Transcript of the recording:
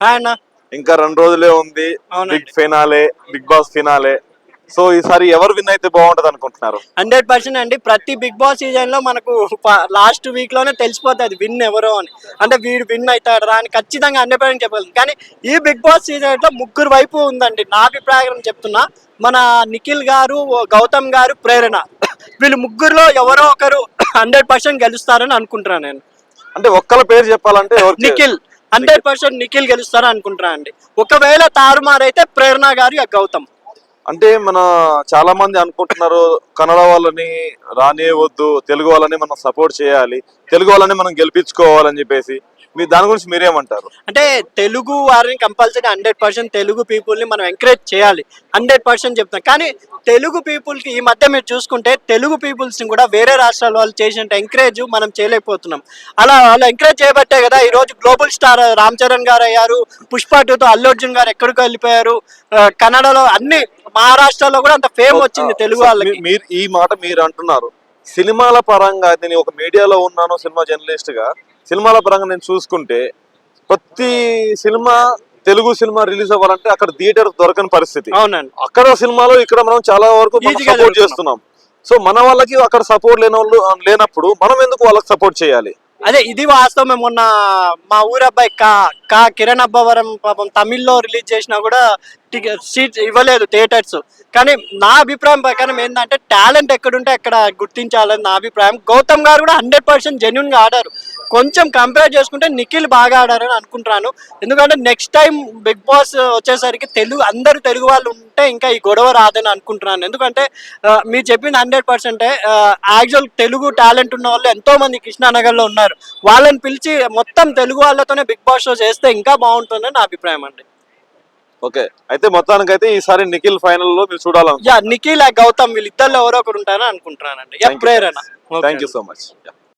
అన్న ఇంకా 2 రోజులే ఉంది big finale, Bigg Boss finale. So ఈసారి ఎవరు విన్ అయితే బాగుంటది అనుకుంటున్నారు? 100% అండి. ప్రతి బిగ్ బాస్ సీజన్ లో మనకు లాస్ట్ వీక్ లోనే తెలిసిపోతుంది విన్ ఎవరో అని. అంటే వీడు విన్ అవుతాడు అని ఖచ్చితంగా 100% చెప్పగలను. కానీ ఈ బిగ్ బాస్ సీజన్ లో ముగ్గురు వైపు ఉందండి. నా అభిప్రాయం చెప్తున్నా, మన నిఖిల్ గారు, గౌతమ్ గారు, ప్రేరణ, వీళ్ళు ముగ్గురులో ఎవరో ఒకరు 100% గెలుస్తారని అనుకుంటున్నాను నేను. అంటే ఒక్కల పేరు చెప్పాలంటే నిఖిల్ 100% నిఖిల్ గెలుస్తారని అనుకుంటున్నా అండి. ఒకవేళ తారుమారైతే ప్రేరణ గారు, గౌతమ్. అంటే మన చాలా మంది అనుకుంటున్నారు కన్నడ వాళ్ళని రానియవద్దు, తెలుగు వాళ్ళని మనం సపోర్ట్ చేయాలి, తెలుగు వాళ్ళని మనం గెలిపించుకోవాలని చెప్పేసి. మీ దాని గురించి మీరేమంటారు? అంటే తెలుగు వారిని కంపల్సరీ 100% తెలుగు పీపుల్ని మనం ఎంకరేజ్ చేయాలి, 100% చెప్తాం. కానీ తెలుగు పీపుల్కి ఈ మధ్య మీరు చూసుకుంటే తెలుగు పీపుల్స్ని కూడా వేరే రాష్ట్రాల వాళ్ళు చేసినట్టు ఎంకరేజ్ మనం చేయలేకపోతున్నాం. అలా వాళ్ళు ఎంకరేజ్ చేయబట్టే కదా ఈరోజు గ్లోబల్ స్టార్ రామ్ చరణ్ గారు అయ్యారు, పుష్ప 2తో అల్లు అర్జున్ గారు ఎక్కడికి వెళ్ళిపోయారు, కన్నడలో అన్ని, మహారాష్ట్రలో కూడా అంత ఫేమ్ వచ్చింది తెలుగు వాళ్ళకి. మీరు ఈ మాట మీరు అంటున్నారు, సినిమాల పరంగా నేను ఒక మీడియాలో ఉన్నాను, సినిమా జర్నలిస్ట్ గా. సినిమాల పరంగా నేను చూసుకుంటే ప్రతి సినిమా, తెలుగు సినిమా రిలీజ్ అవ్వాలంటే అక్కడ థియేటర్ దొరకని పరిస్థితి. అవునండి. అక్కడ సినిమాలో ఇక్కడ మనం చాలా వరకు సపోర్ట్ చేస్తున్నాం. సో మన వాళ్ళకి అక్కడ సపోర్ట్ లేనప్పుడు మనం ఎందుకు వాళ్ళకి సపోర్ట్ చేయాలి? అదే ఇది వాస్తవమే. మొన్న మా ఊరబ్బాయి కిరణ్ అబ్బవరం పాపం తమిళ్లో రిలీజ్ చేసినా కూడా సీట్స్ ఇవ్వలేదు థియేటర్స్. కానీ నా అభిప్రాయం ప్రకారం ఏంటంటే టాలెంట్ ఎక్కడుంటే అక్కడ గుర్తించాలని నా అభిప్రాయం. గౌతమ్ గారు కూడా 100% జెన్యున్గా ఆడారు. కొంచెం కంపేర్ చేసుకుంటే నిఖిల్ బాగా ఆడారని అనుకుంటున్నాను. ఎందుకంటే నెక్స్ట్ టైం బిగ్ బాస్ వచ్చేసరికి అందరూ తెలుగు వాళ్ళు ఉంటే ఇంకా ఈ గొడవ రాదని అనుకుంటున్నాను. ఎందుకంటే మీరు చెప్పింది 100%. యాక్చువల్ తెలుగు టాలెంట్ ఉన్న వాళ్ళు ఎంతో మంది కృష్ణానగర్లో ఉన్నారు. వాళ్ళని పిలిచి మొత్తం తెలుగు వాళ్ళతోనే బిగ్ బాస్ షో చేస్తే ఇంకా బాగుంటుందని నా అభిప్రాయం అండి. ఓకే, అయితే మొత్తానికి అయితే ఈసారి నిఖిల్ ఫైనల్ లో మీరు చూడాలి. నిఖిల్ గౌతమ్ వీళ్ళిద్దరిలో ఎవరో ఒకరు ఉంటారని అనుకుంటున్నానండి. Prerana. Thank you so much.